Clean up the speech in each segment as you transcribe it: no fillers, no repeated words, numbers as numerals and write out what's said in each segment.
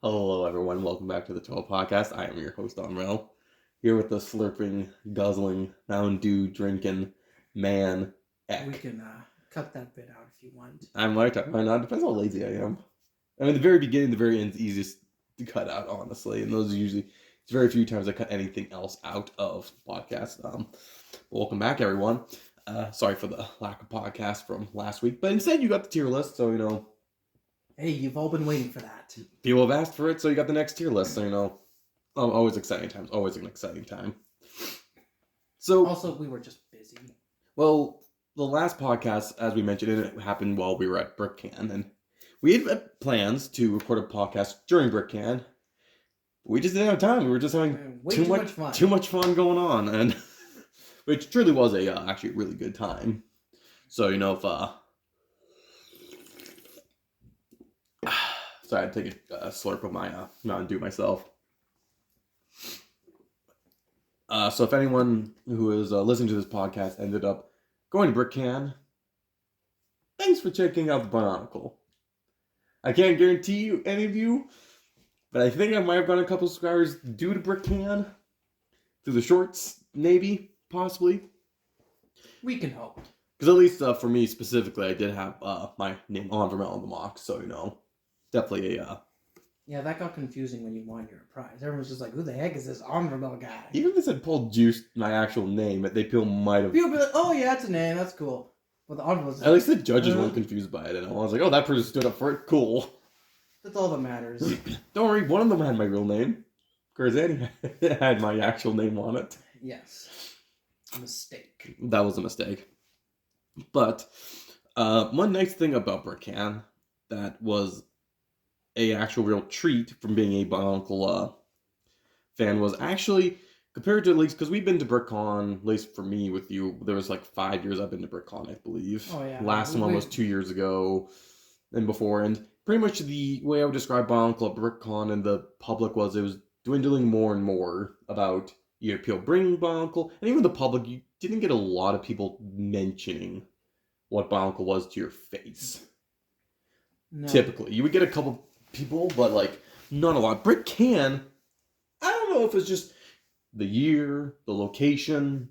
Hello, everyone. Welcome back to the T.O.A Podcast. I am your host, Onvermel, here with the slurping, guzzling, Mountain Dew drinking man, EK. We can cut that bit out if you want. I might not. It depends how lazy I am. I mean, the very beginning, the very end is easiest to cut out, honestly. And those are usually, it's very few times I cut anything else out of the podcast. Welcome back, everyone. Sorry for the lack of podcast from last week, but instead you got the tier list, so, Hey, you've all been waiting for that. People have asked for it, so you got the next tier list, so, always exciting times. Always an exciting time. So, Also, we were just busy. well, the last podcast, as we mentioned, it happened while we were at Brickcan, and we had plans to record a podcast during Brickcan. We just didn't have time. We were just having too much fun going on, and which truly was actually a really good time. So, if sorry, I had to take a slurp of my Mountain Dew myself. So if anyone who is listening to this podcast ended up going to Brickcan, thanks for checking out the Bionicle. I can't guarantee you any of you, but I think I might have gotten a couple subscribers due to Brickcan, through the shorts, maybe, possibly. We can hope. Because at least for me specifically, I did have my name Onvermel on the mock, so definitely a... Yeah, that got confusing when you won your prize. Everyone's just like, who the heck is this Onvermel guy? Even if it said Paul Juice, my actual name, people might have... People be like, oh yeah, it's a name, that's cool. But the Onvermel's At least the judges weren't confused by it, and I was like, oh, that person stood up for it, cool. That's all that matters. Don't worry, one of them had my real name. Garzani had my actual name on it. Yes. A mistake. That was a mistake. But, one nice thing about Brickcan that was a actual real treat from being a Bionicle fan was actually, compared to at least, because we've been to BrickCon, at least for me with you, there was like 5 years I've been to BrickCon, I believe. Oh, yeah. Last one was 2 years ago and before, and pretty much the way I would describe Bionicle at BrickCon and the public was it was dwindling more and more about either people bringing Bionicle, and even the public, you didn't get a lot of people mentioning what Bionicle was to your face. No. Typically. You would get a couple people, but not a lot. Brickcan, I don't know if it's just the year, the location,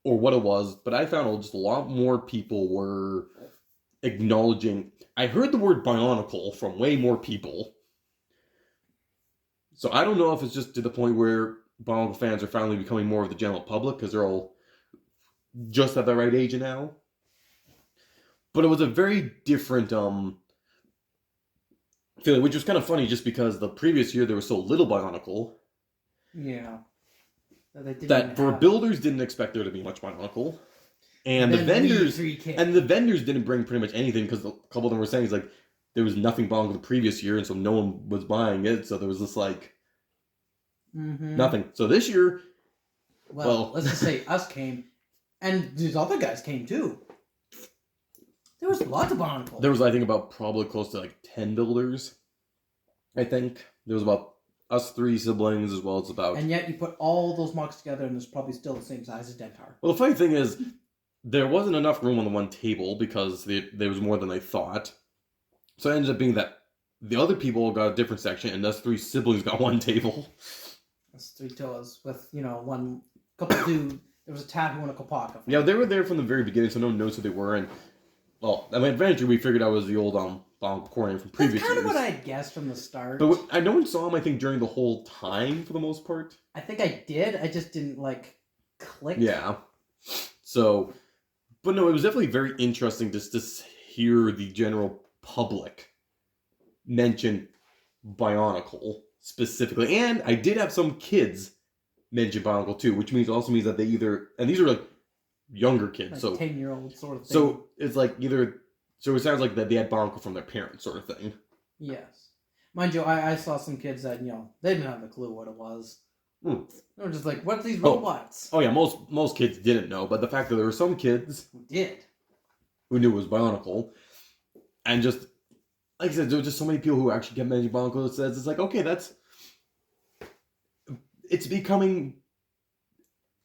or what it was, but I found just a lot more people were acknowledging. I heard the word Bionicle from way more people. So I don't know if it's just to the point where Bionicle fans are finally becoming more of the general public because they're all just at the right age now. But it was a very different feeling, which was kind of funny just because the previous year there was so little Bionicle. Yeah. That for builders didn't expect there to be much Bionicle. And the vendors didn't bring pretty much anything because a couple of them were saying there was nothing Bionicle the previous year, and so no one was buying it, so there was this nothing. So this year, well, let's just say us came, and these other guys came too. There was lots of Bionicle. There was, I think, about probably close to 10 builders. I think there was about us 3 siblings as well as about. And yet you put all those mocks together, and it's probably still the same size as Dentar. Well, the funny thing is, there wasn't enough room on the one table because there was more than they thought. So it ended up being that the other people got a different section, and us 3 siblings got one table. That's 3 T.O.As with one couple dude. There was a Tapu and a Kopaka. Yeah, they were there from the very beginning, so no one knows who they were, and. Well, I mean, eventually we figured out it was the old Bionicle coordinator from previous years. That's kind of what I had guessed from the start. But no one saw him, I think, during the whole time, for the most part. I think I did. I just didn't, click. Yeah. So, but no, it was definitely very interesting just to hear the general public mention Bionicle specifically. And I did have some kids mention Bionicle too, which also means that they either... And these are, younger kids, so 10-year-old sort of thing. So it's so it sounds like that they had Bionicle from their parents, sort of thing. Yes, mind you, I saw some kids that they didn't have a clue what it was. They were just like, "What are these robots?" Oh yeah, most kids didn't know, but the fact that there were some kids who knew it was Bionicle, and just like I said, there were just so many people who actually kept mentioning Bionicle. It's like, okay, it's becoming.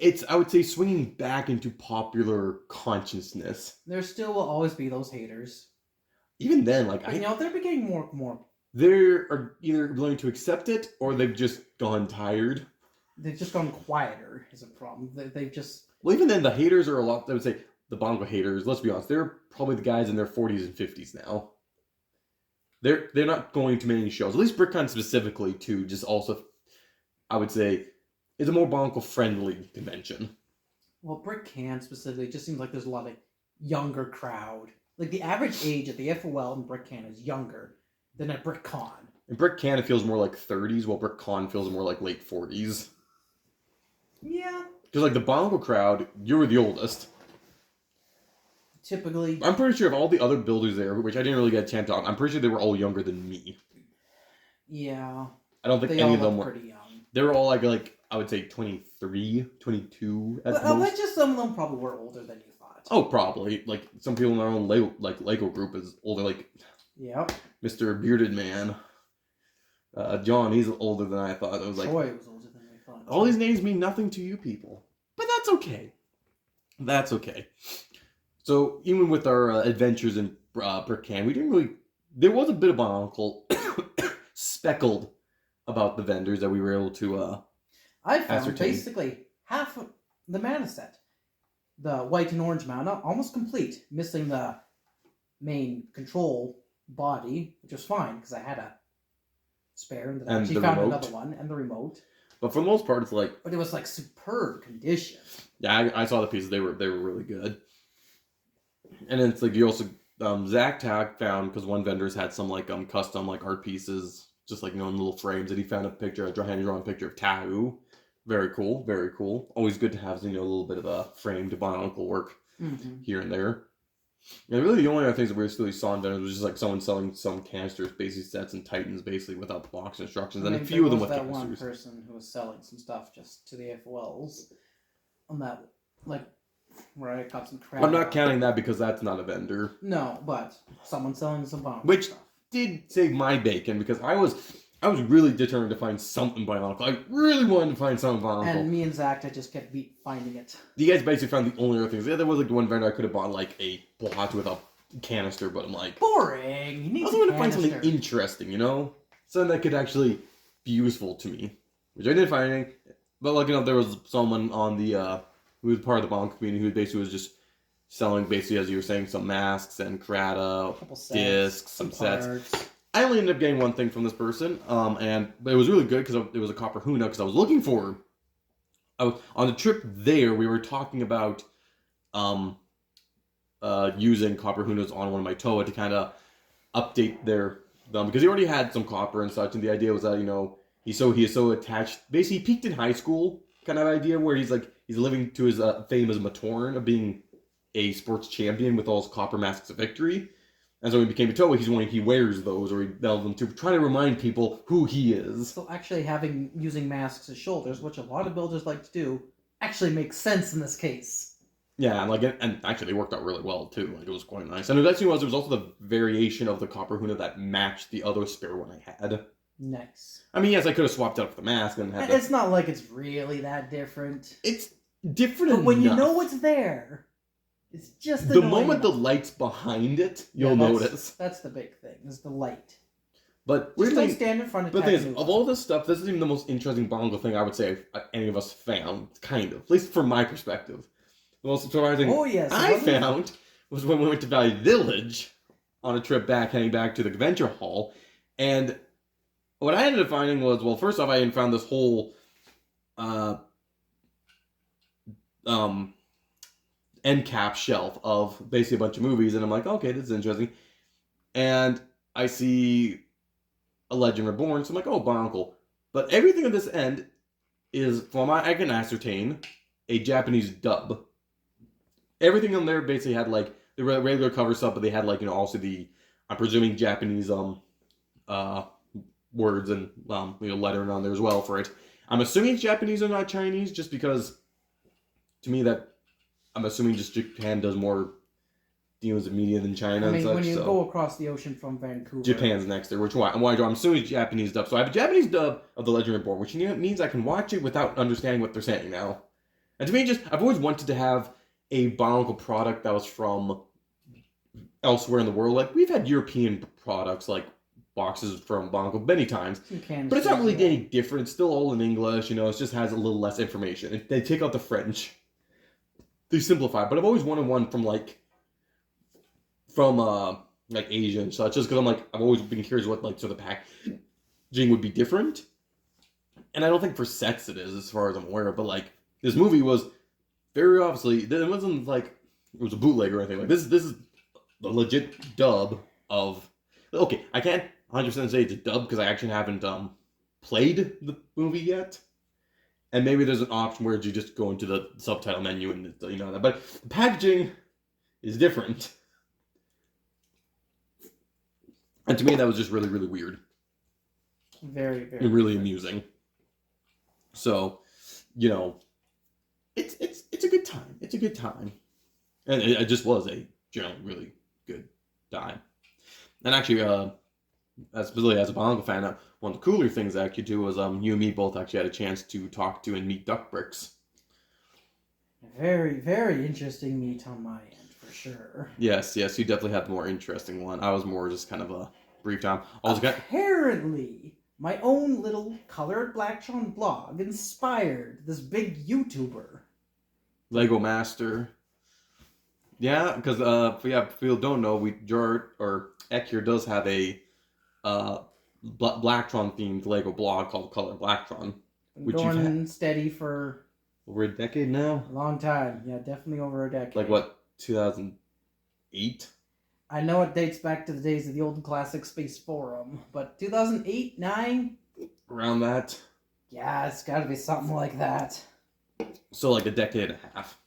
It's, I would say, swinging back into popular consciousness. There still will always be those haters. Even then, they're becoming more they're either willing to accept it or they've just gone tired. They've just gone quieter is a problem. They've just... Well, even then, the haters are a lot. I would say the Bionicle haters. Let's be honest, they're probably the guys in their 40s and 50s now. They're not going to many shows. At least Brickcan specifically, too. Just also, I would say, is a more Bionicle friendly convention. Well, Brickcan specifically just seems like there's a lot of younger crowd. Like the average age at the FOL and Brickcan is younger than at Brickcon. In Brickcan, it feels more like 30s, while Brickcon feels more like late 40s. Yeah. Because, like, the Bionicle crowd, you're the oldest. Typically. I'm pretty sure of all the other builders there, which I didn't really get a chance to talk, I'm pretty sure they were all younger than me. Yeah. I don't think they any all of them look were. pretty young. They were all like I would say 23, 22 at But most. I bet just some of them probably were older than you thought. Oh, probably. Like, some people in our own Lego group is older, like Yep. Mr. Bearded Man. John, he's older than I thought. I was like, Troy was older than we thought. all these names mean nothing to you people. But that's okay. That's okay. So, even with our adventures in Brickcan, we didn't really... There was a bit of Bionicle speckled about the vendors that we were able to I found ascertain. basically half of the mana set. The white and orange mana, almost complete. Missing the main control body, which was fine, because I had a spare, and then I And actually the found remote. another one, and the remote. But for the most part, it's like... But it was like superb condition. Yeah, I saw the pieces. They were really good. And then it's like you also Zach Tag found, because one vendor's had some like custom like art pieces, just like in little frames, and he found a hand-drawn picture of Tahu. Very cool, very cool. Always good to have a little bit of a framed Bionicle work here and there. And really, the only other things that we really saw in vendors was just like someone selling some canisters, basic sets, and Titans basically without blocks instructions, and a few of them with that canisters. one person who was selling some stuff just to the FOLs on that, like, where I got some crap. I'm not counting that because that's not a vendor. No, but someone selling some Bionicle Which stuff. Did save my bacon because I was really determined to find something Bionicle. I really wanted to find something Bionicle. And me and Zach, I just kept finding it. You guys basically found the only other things. Yeah, there was like the one vendor I could have bought like a block with a canister, but I'm like, boring. You need I also want to find something interesting, something that could actually be useful to me, which I didn't find anything. But like there was someone on the who was part of the Bionicle community who basically was just selling, basically as you were saying, some masks and Krata, discs, some sets. I only ended up getting one thing from this person, but it was really good because it was a Copper Huna because I was looking for. On the trip there, we were talking about using Copper Hunas on one of my T.O.A to kind of update them because he already had some copper and such, and the idea was that he is so attached. Basically, he peaked in high school kind of idea where he's living to his fame as Matorn of being a sports champion with all his copper masks of victory. And so when he became a T.O.A, he wears those, or he delved them to try to remind people who he is. So actually using masks as shoulders, which a lot of builders like to do, actually makes sense in this case. Yeah, and actually they worked out really well too. Like it was quite nice. And the best thing was also the variation of the Copper Huna that matched the other spare one I had. Nice. I mean, yes, I could have swapped out for the mask and had. It's not like it's really that different. It's different but when enough. you know it's there. It's just the moment the light's behind it, you'll notice. That's the big thing, is the light. But just like stand in front of. But the thing is, of all this stuff, this is even the most interesting Bionicle thing I would say any of us found, kind of, at least from my perspective. The most surprising I found was when we went to Valley Village on a trip heading back to the convention hall, and what I ended up finding was, well, first off, I had found this whole end cap shelf of basically a bunch of movies, and I'm like, okay, this is interesting. And I see a Legend Reborn, so I'm like, oh, Bionicle. But everything at this end is, from what I can ascertain, a Japanese dub. Everything on there basically had like the regular cover stuff, but they had like also the, I'm presuming, Japanese words and lettering on there as well for it. I'm assuming it's Japanese and not Chinese, just because to me that I'm assuming just Japan does more deals with media than China and such. When you go across the ocean from Vancouver, Japan's next there, which I'm assuming it's Japanese dub. So I have a Japanese dub of The Legend Reborn, which means I can watch it without understanding what they're saying now. And to me, I've always wanted to have a Bionicle product that was from elsewhere in the world. Like, we've had European products like boxes from Bionicle many times. But it's not really any different. It's still all in English, you know, it just has a little less information. They take out the French. They simplify. But I've always wanted one from Asia and such, just because I've always been curious what sort of packaging would be different. And I don't think for sets it is, as far as I'm aware of, but this movie was very obviously, it wasn't it was a bootleg or anything. This is the legit dub of, okay, I can't 100% say it's a dub because I actually haven't played the movie yet. And maybe there's an option where you just go into the subtitle menu and you know that. But the packaging is different. And to me, that was just really, really weird. Very, very. And really amusing. So, you know, it's a good time. It's a good time. And it just was a generally really good time. And actually, specifically as a Bionicle fan, one of the cooler things actually too was you and me both actually had a chance to talk to and meet Duck Bricks. Very, very interesting meet on my end, for sure. Yes, you definitely had the more interesting one. I was more just kind of a brief time. Apparently, my own little Colored Blacktron blog inspired this big YouTuber. Lego Master. Yeah, because for people who don't know, Ek here does have a Blacktron themed Lego blog called Colored Blacktron. Been going steady for over a decade now. A long time, yeah, definitely over a decade. 2008? I know it dates back to the days of the old classic Space Forum, but 2008, 9? Around that. Yeah, it's got to be something like that. So a decade and a half.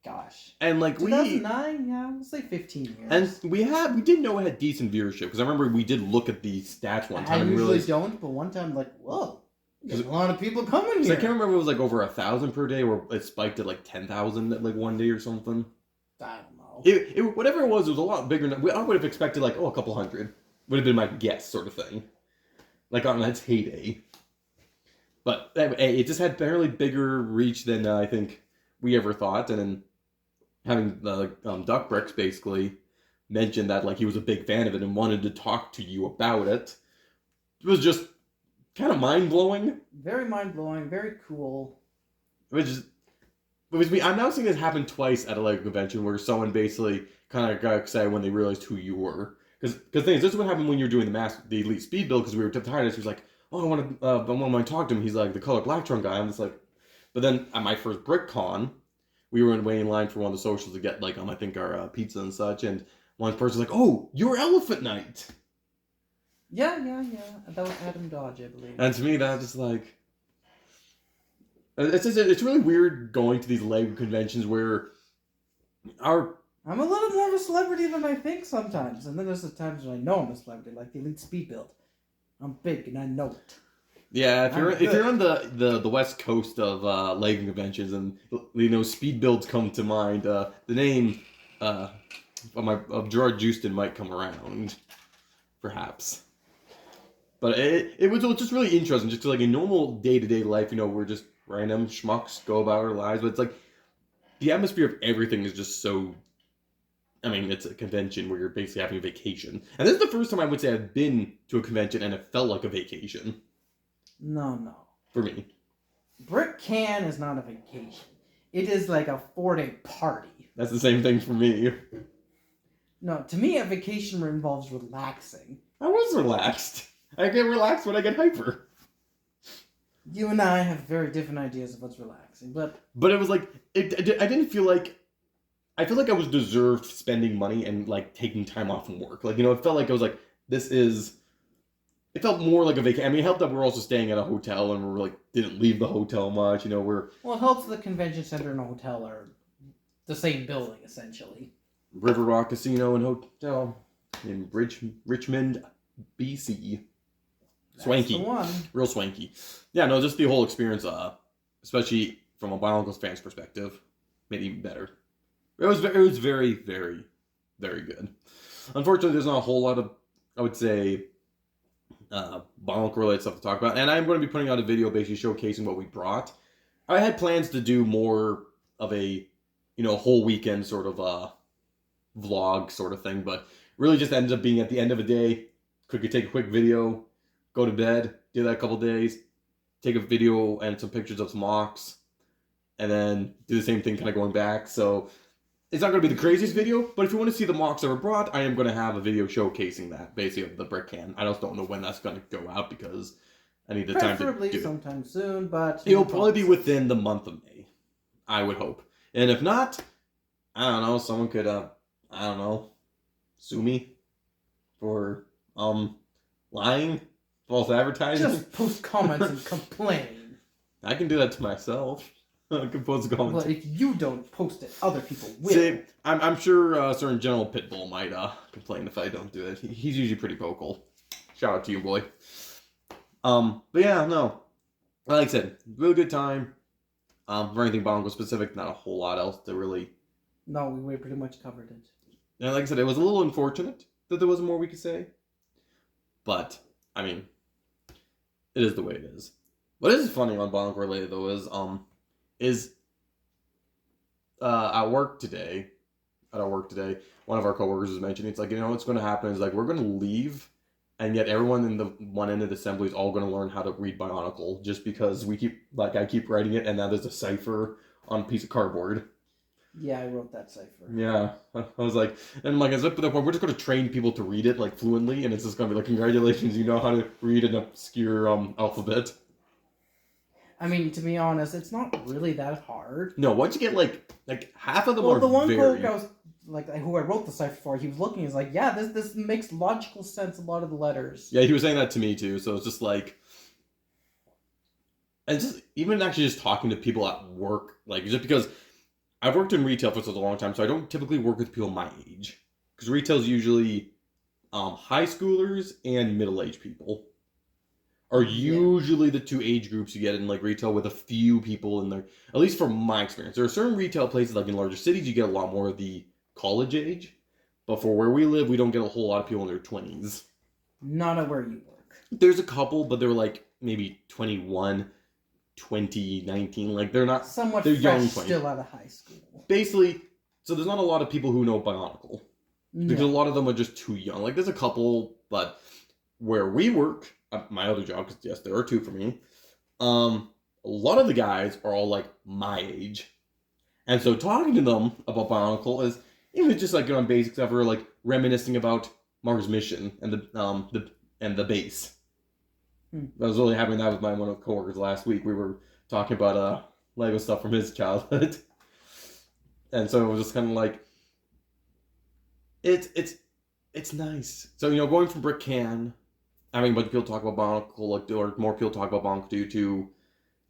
Gosh. And 2009, yeah, we'll say 15 years. And we didn't know it had decent viewership, because I remember we did look at the stats one time. I usually don't, but one time whoa, there's a lot of people coming here. I can't remember if it was over 1,000 per day, or it spiked at 10,000 at one day or something. I don't know. It whatever it was a lot bigger than I would have expected. A couple hundred would have been my guess, sort of thing. On its heyday. But it just had barely bigger reach than I think we ever thought, and then having the Duck Bricks basically mentioned that he was a big fan of it and wanted to talk to you about it. It was just kind of mind blowing. Very mind blowing. Very cool. I'm now seeing this happen twice at a Lego convention where someone basically kind of got excited when they realized who you were. Because this is what happened when you're doing the Elite Speed build, because we were tired. He was like, "Oh, I want to talk to him." He's like the Color Blacktron guy. I'm just like, but then at my first BrickCon, we were waiting in line for one of the socials to get I think our pizza and such, and one person was like, "Oh, you're Elephant Knight." Yeah. That was Adam Dodge, I believe. And to me, that's just it's really weird going to these Lego conventions where I'm a little more of a celebrity than I think sometimes, and then there's the times when I know I'm a celebrity, like the Elite Speed build. I'm big and I know it. Yeah, if you're on the west coast of Lego conventions and speed builds come to mind, the name of Gerard Justin might come around, perhaps. But it was just really interesting, just in normal day-to-day life, we're just random schmucks go about our lives, but it's the atmosphere of everything is just so. I mean, it's a convention where you're basically having a vacation, and this is the first time I would say I've been to a convention and it felt like a vacation. No. For me. BrickCan is not a vacation. It is like a 4-day party. That's the same thing for me. No, to me, a vacation involves relaxing. I was relaxed. I get relaxed when I get hyper. You and I have very different ideas of what's relaxing, but it was I didn't feel I feel like I was deserved spending money and taking time off from work. It felt like I was it felt more like a vacation. I mean, it helped that we're also staying at a hotel and we're didn't leave the hotel much. Well, it helps the convention center and a hotel are the same building essentially. River Rock Casino and Hotel in Richmond, BC. Swanky. That's the one. Real swanky. Yeah, no, just the whole experience, especially from a Bionicle fan's perspective, made it even better. It was very, very, very good. Unfortunately, there's not a whole lot of, I would say, Bionicle related stuff to talk about, and I'm going to be putting out a video basically showcasing what we brought. I had plans to do more of a, whole weekend sort of vlog sort of thing, but really just ended up being at the end of a day, Could take a quick video, go to bed, do that a couple days, take a video and some pictures of some mocks, and then do the same thing kind of going back. So it's not going to be the craziest video, but if you want to see the mocks that were brought, I am going to have a video showcasing that, basically, of the Brickcan. I just don't know when that's going to go out because I need the time to do it. Preferably sometime soon, but... It'll probably be within the month of May, I would hope. And if not, I don't know, someone could, sue me for, lying, false advertising. Just post comments and complain. I can do that to myself. I can post comments. But if you don't post it, other people will. See, I'm sure certain General Pitbull might complain if I don't do it. He's usually pretty vocal. Shout out to you, boy. But yeah, no. Like I said, really good time. For anything Bionicle specific, not a whole lot else to really... No, we pretty much covered it. And like I said, it was a little unfortunate that there wasn't more we could say. But, I mean, it is the way it is. What is funny on Bionicle related, though, is at work today, one of our coworkers was mentioning, it's like, what's going to happen is, like, we're going to leave, and yet everyone in the one end of the assembly is all going to learn how to read Bionicle, just because I keep writing it, and now there's a cipher on a piece of cardboard. Yeah, I wrote that cipher. Yeah, I was like, and like, at the point, we're just going to train people to read it, like, fluently, and it's just going to be like, congratulations, you know how to read an obscure alphabet. I mean, to be honest, it's not really that hard. No, once you get, like half of them are the one very... coworker I was, who I wrote the cipher for, he was looking, he's like, yeah, this makes logical sense, a lot of the letters. Yeah, he was saying that to me, too, so it's just like... And just, even actually just talking to people at work, like, just because I've worked in retail for such a long time, so I don't typically work with people my age. Because retail's usually high schoolers and middle-aged people are usually the two age groups you get in, like, retail, with a few people in there. At least from my experience. There are certain retail places, like in larger cities, you get a lot more of the college age. But for where we live, we don't get a whole lot of people in their 20s. Not at where you work. There's a couple, but they're like maybe 21, 20, 19. Like, they're not... Somewhat they're fresh, young 20. still out of high school. Basically, so there's not a lot of people who know Bionicle. Because a lot of them are just too young. Like, there's a couple, but where we work, my other job, because yes, there are two for me, a lot of the guys are all, like, my age. And so talking to them about Bionicle is, even just, like, on basic stuff, we're, like, reminiscing about Mars Mission and the base. I was really having that with one of my coworkers last week. We were talking about Lego stuff from his childhood. And so it was just kind of like, it's nice. So, going from Brickcan, having a bunch of people talk about Bionicle, or more people talk about Bionicle due to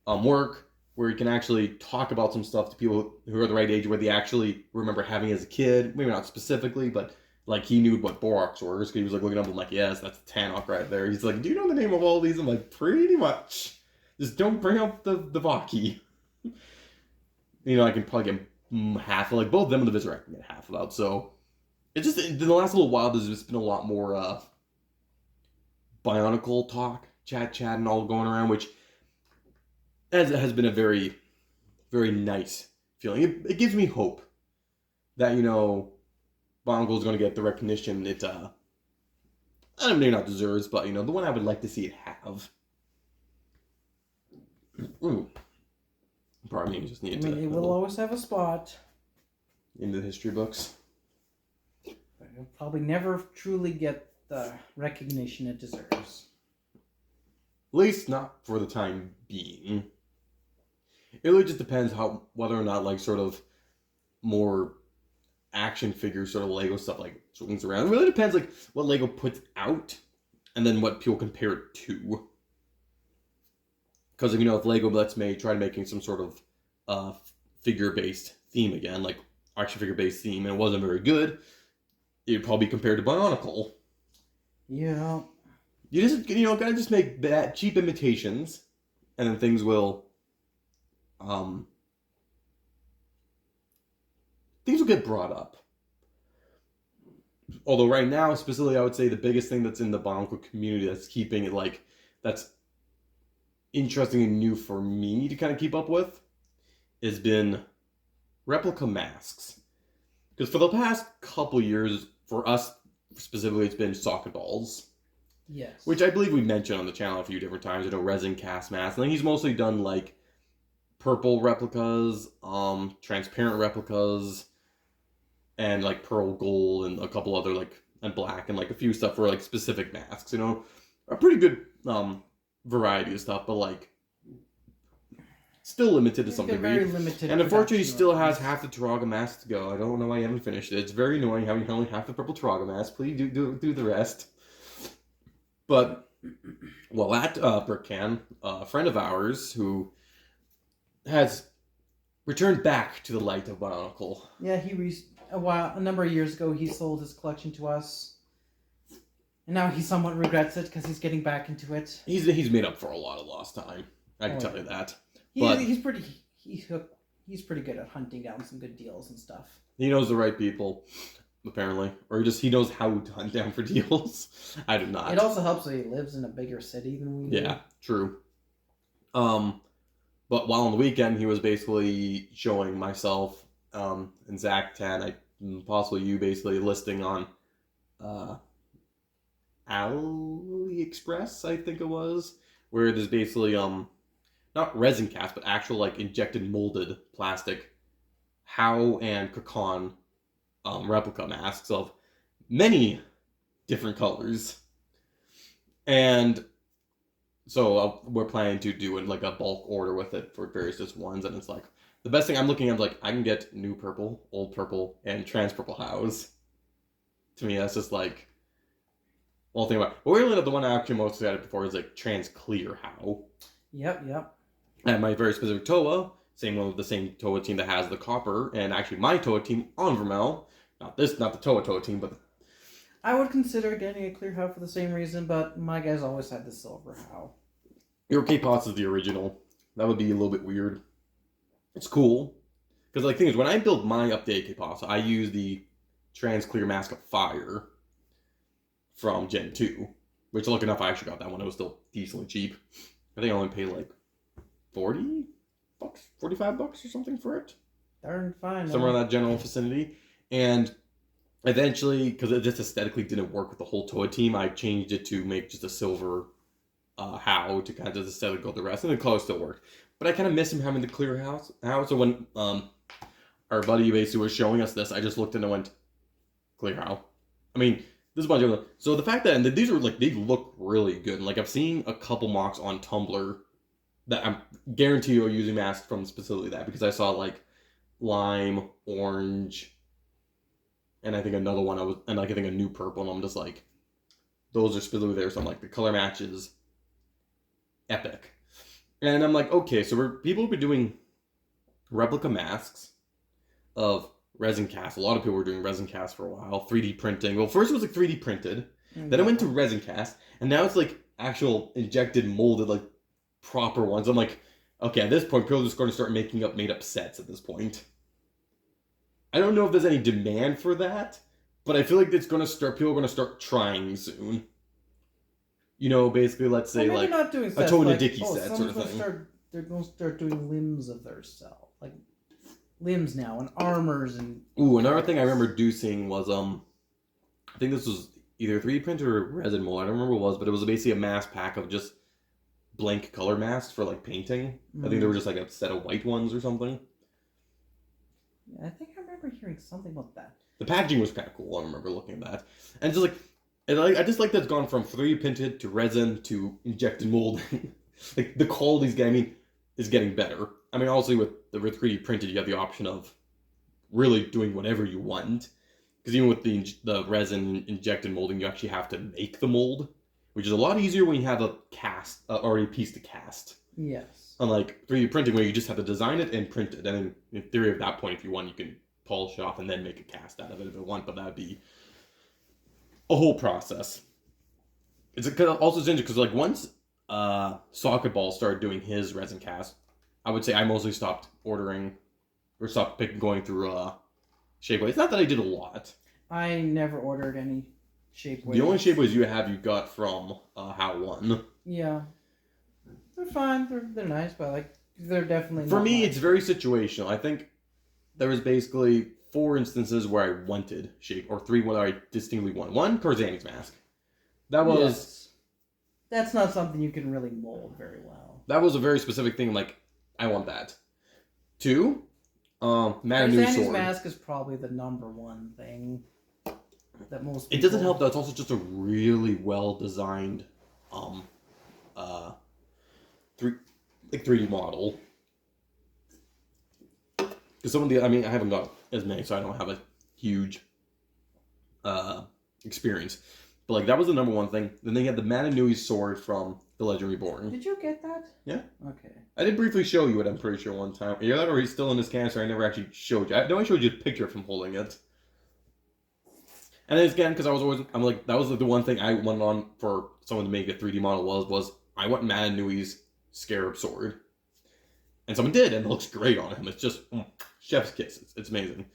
work, where you can actually talk about some stuff to people who are the right age, where they actually remember having as a kid. Maybe not specifically, but like, he knew what Boroks were. So he was like looking up and like, yes, that's Tannock right there. He's like, do you know the name of all these? I'm like, pretty much. Just don't bring up the Vaki. I can probably get half, like, both of them and the Visor I can get half about. So it's just, in the last little while, there's just been a lot more Bionicle talk, chat and all going around, which has been a very, very nice feeling. It gives me hope that, Bionicle is going to get the recognition it, maybe not deserves, but, the one I would like to see it have. Probably just need to... it will always have a spot. In the history books. But it'll probably never truly get the recognition it deserves. At least not for the time being. It really just depends whether or not, like, sort of more action figures, sort of Lego stuff, like, swings around. It really depends, like, what Lego puts out, and then what people compare it to. Because, if Lego lets me try making some sort of figure-based theme again, like, action figure-based theme, and it wasn't very good, it'd probably be compared to Bionicle. Yeah. You just, gotta just make bad, cheap imitations, and then things will, get brought up. Although right now, specifically, I would say the biggest thing that's in the Bionicle community that's keeping it, like, that's interesting and new for me to kind of keep up with has been replica masks. Because for the past couple years, for us specifically, it's been soccer balls. Yes. Which I believe we mentioned on the channel a few different times. Resin cast masks. I think he's mostly done like purple replicas, transparent replicas, and like pearl gold and a couple other like and black and like a few stuff for like specific masks. A pretty good variety of stuff, but like still limited to some degree. Very limited. And unfortunately, he still has half the T.O.A mask to go. I don't know why he hasn't finished it. It's very annoying having only half the purple T.O.A mask. Please do the rest. But well, at Brickcan, a friend of ours who has returned back to the light of Bionicle. Yeah, a number of years ago, he sold his collection to us. And now he somewhat regrets it because he's getting back into it. He's made up for a lot of lost time. I can tell you that. He's pretty good at hunting down some good deals and stuff. He knows the right people, apparently, or he knows how to hunt down for deals. I do not. It also helps that he lives in a bigger city than we do. Yeah, true. But while on the weekend, he was basically showing myself and Zach 10, possibly you, basically listing on AliExpress, I think it was, where there's basically not resin cast, but actual like injected molded plastic How and Kakon replica masks of many different colors. And so we're planning to do like a bulk order with it for various just ones, and it's like the best thing I'm looking at, like I can get new purple, old purple, and trans purple Hows. To me, that's just like well, think about it. But really, the one I actually most excited before is like trans clear How. Yep. And my very specific T.O.A, same one with the same T.O.A team that has the copper, and actually my T.O.A team, Onvermel, not the T.O.A team, but I would consider getting a clear How for the same reason, but my guys always had the silver How. Your K-Pots is the original. That would be a little bit weird. It's cool. Because like, the thing is, when I build my updated K-Pots, I use the Trans Clear Mask of Fire from Gen 2. Which, lucky enough, I actually got that one. It was still decently cheap. I think I only paid like $40? $45 or something for it. Darn fine. Somewhere in that general vicinity. And eventually, because it just aesthetically didn't work with the whole T.O.A team, I changed it to make just a silver How to kind of just aesthetically go the rest. And the color still worked. But I kind of miss him having the clear How. So when our buddy basically was showing us this, I just looked and went, clear How. I mean, this is a bunch of them. So the fact that, and these are like, they look really good. And like, I've seen a couple mocks on Tumblr that I'm guarantee you are using masks from specifically that, because I saw like lime, orange, and I think another one and like I think a new purple, and I'm just like, those are specifically there. So I'm like, the color match is epic. And I'm like, okay, so people have been doing replica masks of resin cast. A lot of people were doing resin cast for a while. 3D printing. Well, first it was like 3D printed. Then it went to resin cast. And now it's like actual injected molded, like proper ones. I'm like, okay, at this point, people are just going to start making up made up sets at this point. I don't know if there's any demand for that, but I feel like people are going to start trying soon. Basically, let's say like not doing sets, a Tony Dickey set sort of thing. They're going to start doing limbs of their self. Like limbs now and armors and... Ooh, another thing I remember seeing was, I think this was either 3D printed or resin mold. I don't remember what it was, but it was basically a mask pack of just blank color masks for like painting. I think they were just like a set of white ones or something. Yeah, I think I remember hearing something about that. The packaging was kind of cool. I remember looking at that. And just like, I just like that it's gone from 3D printed to resin to injected molding. Like the quality's is getting better. I mean, obviously with 3D printed, you have the option of really doing whatever you want. Because even with the resin injected molding, you actually have to make the mold, which is a lot easier when you have a cast, already piece to cast. Yes. Unlike 3D printing, where you just have to design it and print it. And in theory, at that point, if you want, you can polish it off and then make a cast out of it if you want. But that would be a whole process. It's also interesting because like once Socket Ball started doing his resin cast, I would say I mostly stopped ordering or stopped going through Shapeways. Not that I did a lot. I never ordered any Shapeways. The only Shapeways you got from How 1. Yeah. They're fine. They're nice, but like they're definitely For me, mine. it's very situational. I think there was basically 4 instances where I wanted shape, or 3 where I distinctly wanted. One, Karzami's mask. That was That's not something you can really mold very well. That was a very specific thing. Like, I want that. 2, Mad News Zanny's sword. mask is probably the number one thing that most people... It doesn't help though. It's also just a really well designed, 3D model. Because some of the, I haven't got as many, so I don't have a huge experience. But like that was the number one thing. Then they had the Mananui sword from The Legend Reborn. Did you get that? Yeah. Okay. I did briefly show you it, I'm pretty sure, one time. You're already still in this canister. I never actually showed you. I only showed you a picture of him holding it. And then again, because I'm like, that was the one thing I went on for someone to make a 3D model was I want Mananui's Scarab sword. And someone did, and it looks great on him. It's just chef's kiss. It's amazing.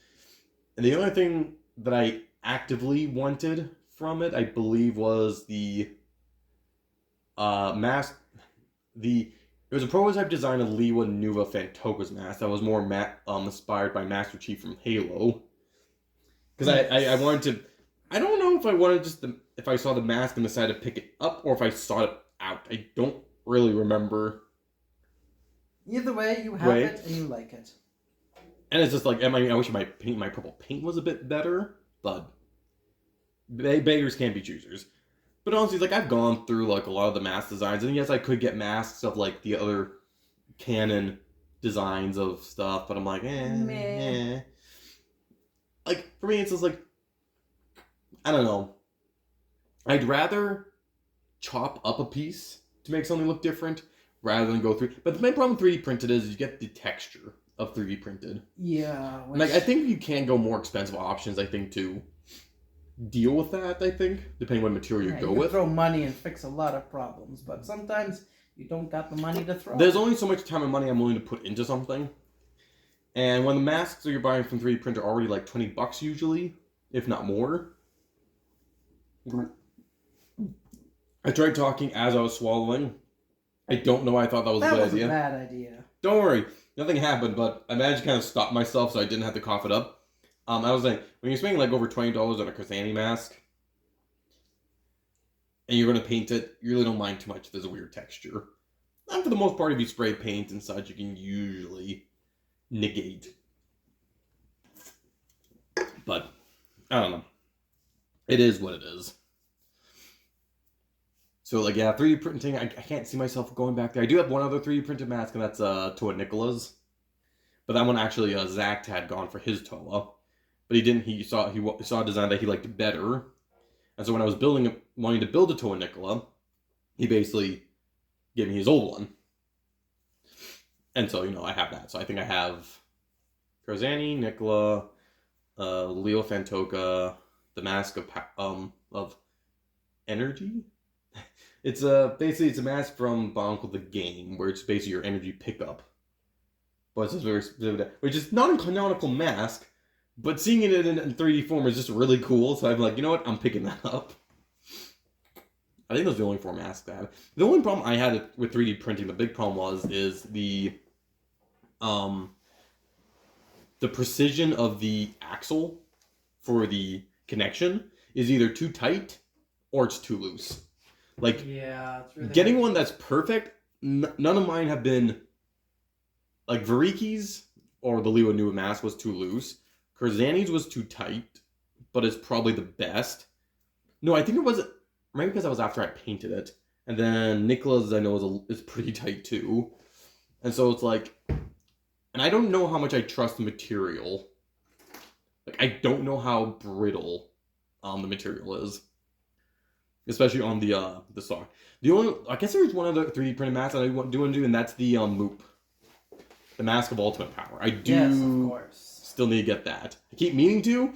And the only thing that I actively wanted from it, I believe, was the mask. It was a prototype design of Liwa Nuva Fantoka's mask that was more inspired by Master Chief from Halo. Because I wanted to. I don't know if I wanted if I saw the mask and decided to pick it up, or if I saw it out. I don't really remember. Either way, you have it and you like it. And it's just like, I wish my purple paint was a bit better, but beggars can't be choosers. But honestly, like I've gone through like a lot of the mask designs, and yes, I could get masks of like the other canon designs of stuff, but I'm like, eh. Like for me, it's just like, I don't know. I'd rather chop up a piece to make something look different rather than go through. But the main problem with 3D printed is you get the texture of 3D printed. Yeah. Like I think you can go more expensive options. I think to deal with that. I think depending what material you go with. Throw money and fix a lot of problems, but sometimes you don't got the money to throw. There's only so much time and money I'm willing to put into something. And when the masks that you're buying from 3D printer are already like $20 usually, if not more. I tried talking as I was swallowing. I don't know why I thought that was a good idea. That was a bad idea. Don't worry. Nothing happened, but I managed to kind of stop myself so I didn't have to cough it up. I was saying, when you're spending like over $20 on a Kazani mask, and you're going to paint it, you really don't mind too much if there's a weird texture. And for the most part, if you spray paint and such, you can usually negate. But, I don't know. It is what it is. So, like, yeah, 3D printing, I can't see myself going back there. I do have one other 3D printed mask, and that's T.O.A Nicola's. But that one actually, Zach had gone for his T.O.A. But he didn't, he saw a design that he liked better. And so when I was wanting to build a T.O.A Nicola, he basically gave me his old one. And so, I have that. So I think I have Karzani, Nicola, Leo Fantoka, the Mask of Energy. It's basically it's a mask from Bionicle the game, where it's basically your energy pickup. But it's just very specific, which is not a canonical mask, but seeing it in 3D form is just really cool. So I'm like, you know what? I'm picking that up. I think those are the only 4 masks I have. The only problem I had with 3D printing, the big problem is the precision of the axle for the connection is either too tight or it's too loose. Like, yeah, it's really getting one that's perfect, none of mine have been, like, Variki's or the Liwa Nuva mask was too loose. Kurzani's was too tight, but it's probably the best. No, I think it was, maybe because that was after I painted it. And then Nicola's, I know, is pretty tight, too. And so it's like, and I don't know how much I trust the material. Like, I don't know how brittle the material is. Especially on the stock. I guess there's one other 3D printed mask that I do want to do, and that's the Moop. The Mask of Ultimate Power. I do yes, of course. Still need to get that. I keep meaning to.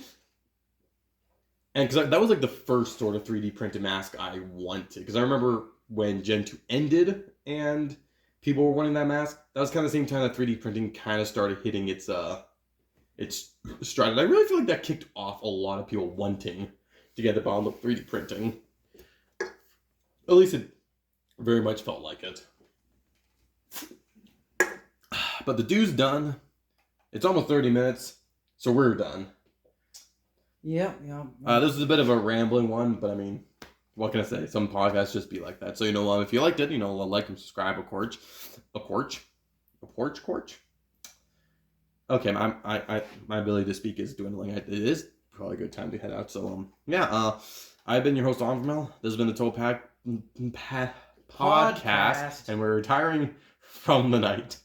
And because that was like the first sort of 3D printed mask I wanted. Because I remember when Gen 2 ended and people were wanting that mask, that was kind of the same time that 3D printing kind of started hitting its stride. And I really feel like that kicked off a lot of people wanting to get the bottom of 3D printing. At least it very much felt like it. But the dude's done. It's almost 30 minutes, so we're done. Yeah. This is a bit of a rambling one, but I mean, what can I say? Some podcasts just be like that. So, if you liked it, like and subscribe, of course. A porch? Okay, my ability to speak is dwindling. It is probably a good time to head out. So, I've been your host, Onvermel. This has been the T.O.A Podcast, and we're retiring from the night.